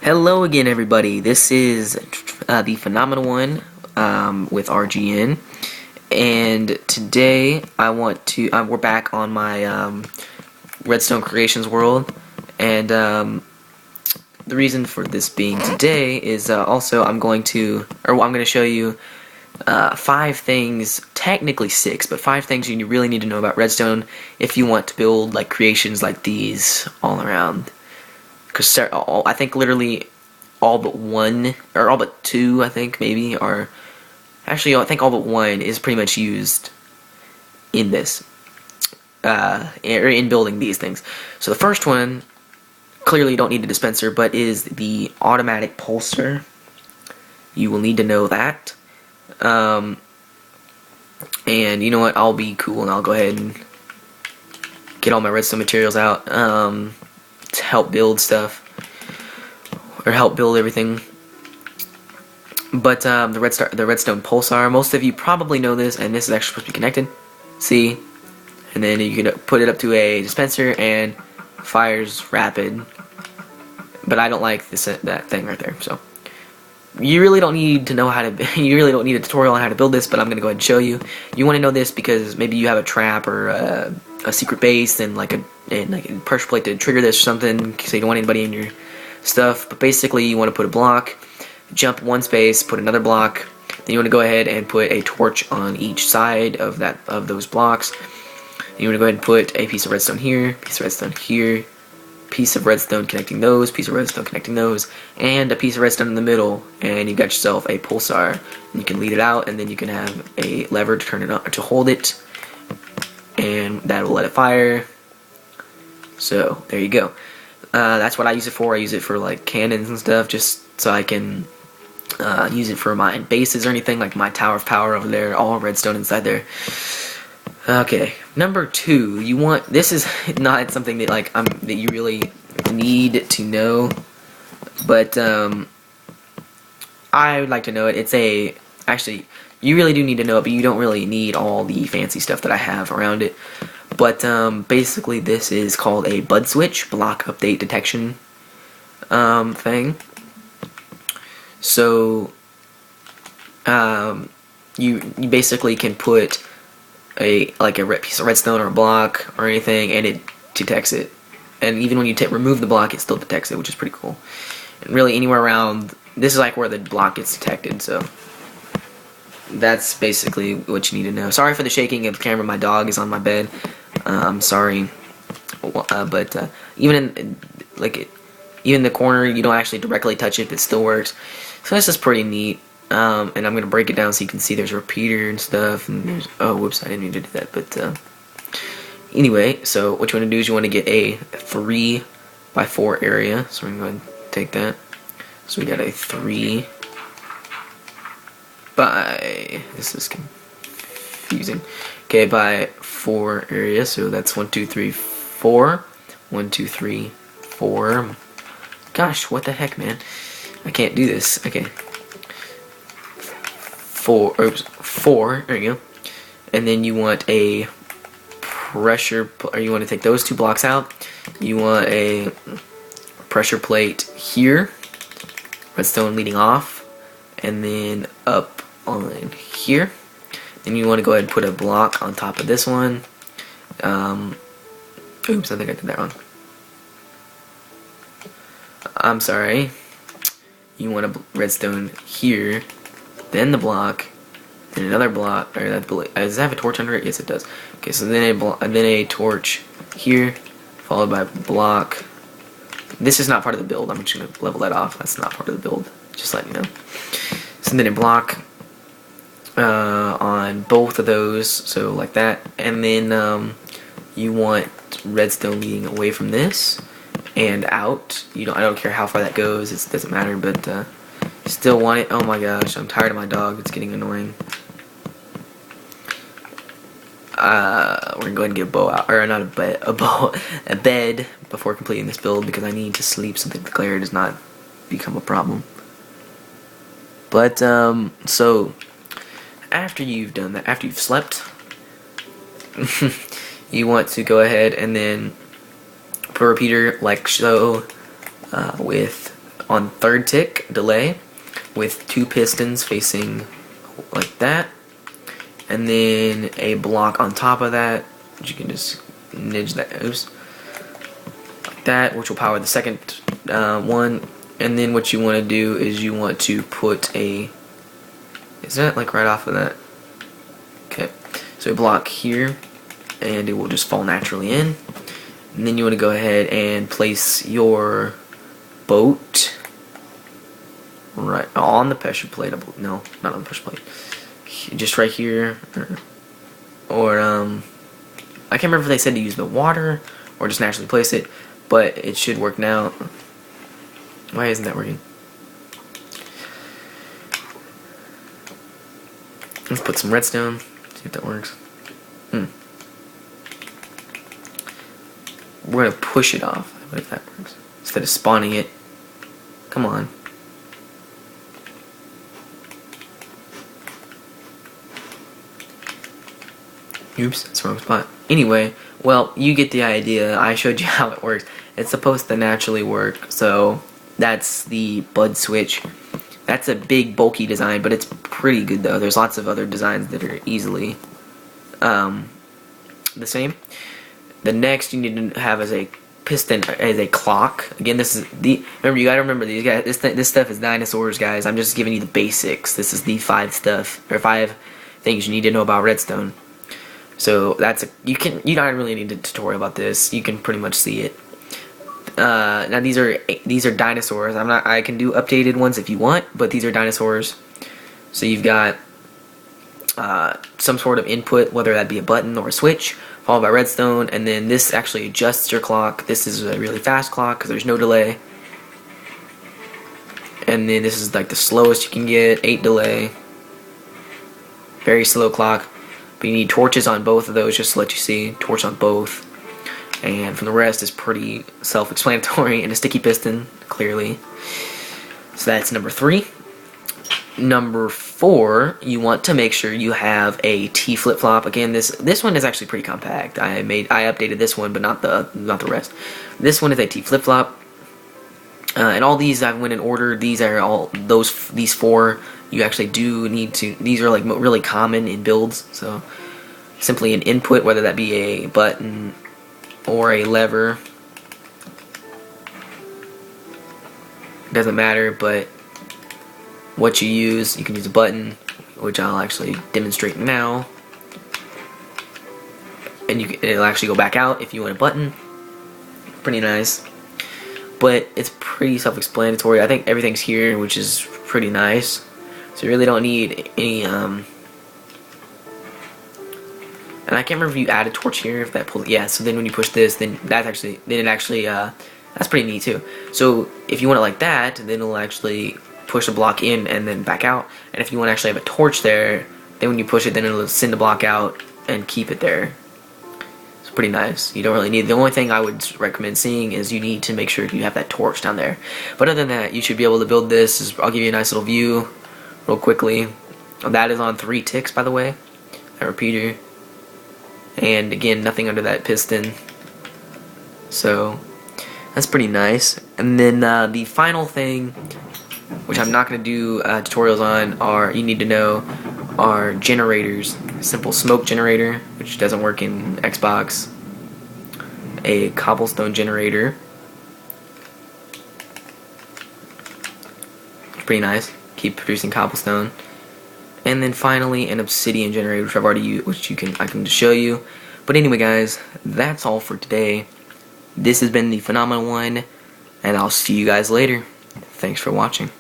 Hello again, everybody. This is the Phenomenal One with RGN, and today I want to. We're back on my Redstone Creations world, and the reason for this being today is also I'm going to show you 5 things, technically 6, but 5 things you really need to know about Redstone if you want to build like creations like these all around. Because I think literally all but one, or all but 2, I think maybe, are actually I think all but 1 is pretty much used in this, or in building these things. So the first one, clearly you don't need a dispenser, but is the automatic pulser. You will need to know that. And you know what? I'll be cool and I'll go ahead and get all my redstone materials out. To help build stuff, or help build everything. But the redstone pulsar, most of you probably know this, and this is actually supposed to be connected. See, and then you can put it up to a dispenser and fires rapid. But I don't like that thing right there. So you really don't need to know how to. You really don't need a tutorial on how to build this. But I'm gonna go ahead and show you. You want to know this because maybe you have a trap or a secret base and like a pressure plate to trigger this or something, so you don't want anybody in your stuff. But basically you want to put a block, jump one space, put another block, then you want to go ahead and put a torch on each side of those blocks. And you want to go ahead and put a piece of redstone here, piece of redstone here, piece of redstone connecting those, piece of redstone connecting those, and a piece of redstone in the middle, and you got yourself a pulsar. And you can lead it out, and then you can have a lever to turn it on, to hold it, and that will let it fire. So there you go. That's what I use it for. I use it for like cannons and stuff, just so I can use it for my bases or anything, like my tower of power over there, all redstone inside there. Okay, number 2, you want, this is not something that like that you really need to know, but I would like to know it. It's actually, you really do need to know it, but you don't really need all the fancy stuff that I have around it. But basically this is called a bud switch, block update detection thing. So you basically can put a piece of redstone or a block or anything, and it detects it. And even when you remove the block, it still detects it, which is pretty cool. And really anywhere around, this is like where the block gets detected. So that's basically what you need to know. Sorry for the shaking of the camera. My dog is on my bed. I'm sorry, but even in the corner, you don't actually directly touch it, but it still works. So this is pretty neat. And I'm gonna break it down so you can see there's a repeater and stuff. And there's, oh, whoops, I didn't mean to do that. But anyway, so what you want to do is you want to get a 3x4 area. So we're gonna go ahead and take that. So we got a 3 by, this is confusing. Okay, by 4 area, so that's 1, 2, 3, 4. 1, 2, 3, 4. Gosh, what the heck, man? I can't do this. Okay. 4, oops, 4, there you go. And then you want a pressure, or you want to take those 2 blocks out. You want a pressure plate here, redstone leading off, and then up on here. And you want to go ahead and put a block on top of this one. Oops, I think I did that wrong. I'm sorry. You want a redstone here, then the block, then another block. Or does it have a torch under it? Yes, it does. Okay, so then a torch here, followed by a block. This is not part of the build. I'm just gonna level that off. That's not part of the build. Just letting you know. So then a block on both of those, so like that, and then you want redstone leading away from this and out. I don't care how far that goes. It doesn't matter, but still want it. Oh my gosh, I'm tired of my dog. It's getting annoying. We're gonna go ahead and get a bow out, or not a bed, a bed before completing this build, because I need to sleep so that the glare does not become a problem. But so after you've done that, after you've slept, you want to go ahead and then put a repeater like so, with on third tick delay with 2 pistons facing like that, and then a block on top of that. You can just nudge that, oops, like that, which will power the second one. And then what you want to do is you want to put a, is that like right off of that? Okay, so a block here, and it will just fall naturally in. And then you want to go ahead and place your boat right on the pressure plate. No, not on the pressure plate. Just right here, or I can't remember if they said to use the water or just naturally place it, but it should work now. Why isn't that working? Let's put some redstone, see if that works. We're gonna push it off. What if that works? Instead of spawning it. Come on. Oops, that's the wrong spot. Anyway, well, you get the idea. I showed you how it works. It's supposed to naturally work. So that's the bud switch. That's a big, bulky design, but it's pretty good though. There's lots of other designs that are easily the same. The next you need to have as a piston as a clock. Again, this is the, remember, you gotta remember these guys. This stuff is dinosaurs, guys. I'm just giving you the basics. This is the 5 things you need to know about redstone. So that's you don't really need a tutorial about this. You can pretty much see it. Now these are dinosaurs. I can do updated ones if you want, but these are dinosaurs. So you've got some sort of input, whether that be a button or a switch, followed by redstone, and then this actually adjusts your clock. This is a really fast clock because there's no delay. And then this is like the slowest you can get, 8 delay. Very slow clock. But you need torches on both of those, just to let you see. Torch on both. And from the rest is pretty self-explanatory. And a sticky piston, clearly. So that's number 3. Number 4, you want to make sure you have a T flip-flop. Again, this one is actually pretty compact. I updated this one, but not the rest. This one is a T flip-flop. And all these I went in order. These are all these 4. You actually do need to. These are like really common in builds. So simply an input, whether that be a button or a lever, doesn't matter. But what you use, you can use a button, which I'll actually demonstrate now. And it'll actually go back out if you want a button. Pretty nice. But it's pretty self-explanatory. I think everything's here, which is pretty nice. So you really don't need any, and I can't remember if you add a torch here, if that pulls, yeah, so then when you push this, then that's pretty neat too. So if you want it like that, then it'll actually push a block in and then back out. And if you want to actually have a torch there, then when you push it, then it'll send a block out and keep it there. It's pretty nice. You don't really need, the only thing I would recommend seeing is you need to make sure you have that torch down there. But other than that, you should be able to build this. I'll give you a nice little view real quickly. That is on 3 ticks, by the way, that repeater. And again, nothing under that piston. So that's pretty nice. And then the final thing, which I'm not going to do tutorials on, you need to know are generators. Simple smoke generator, which doesn't work in Xbox. A cobblestone generator. Pretty nice. Keep producing cobblestone. And then finally an obsidian generator, which I've already used, which I can just show you. But anyway, guys, that's all for today. This has been the Phenomenal One, and I'll see you guys later. Thanks for watching.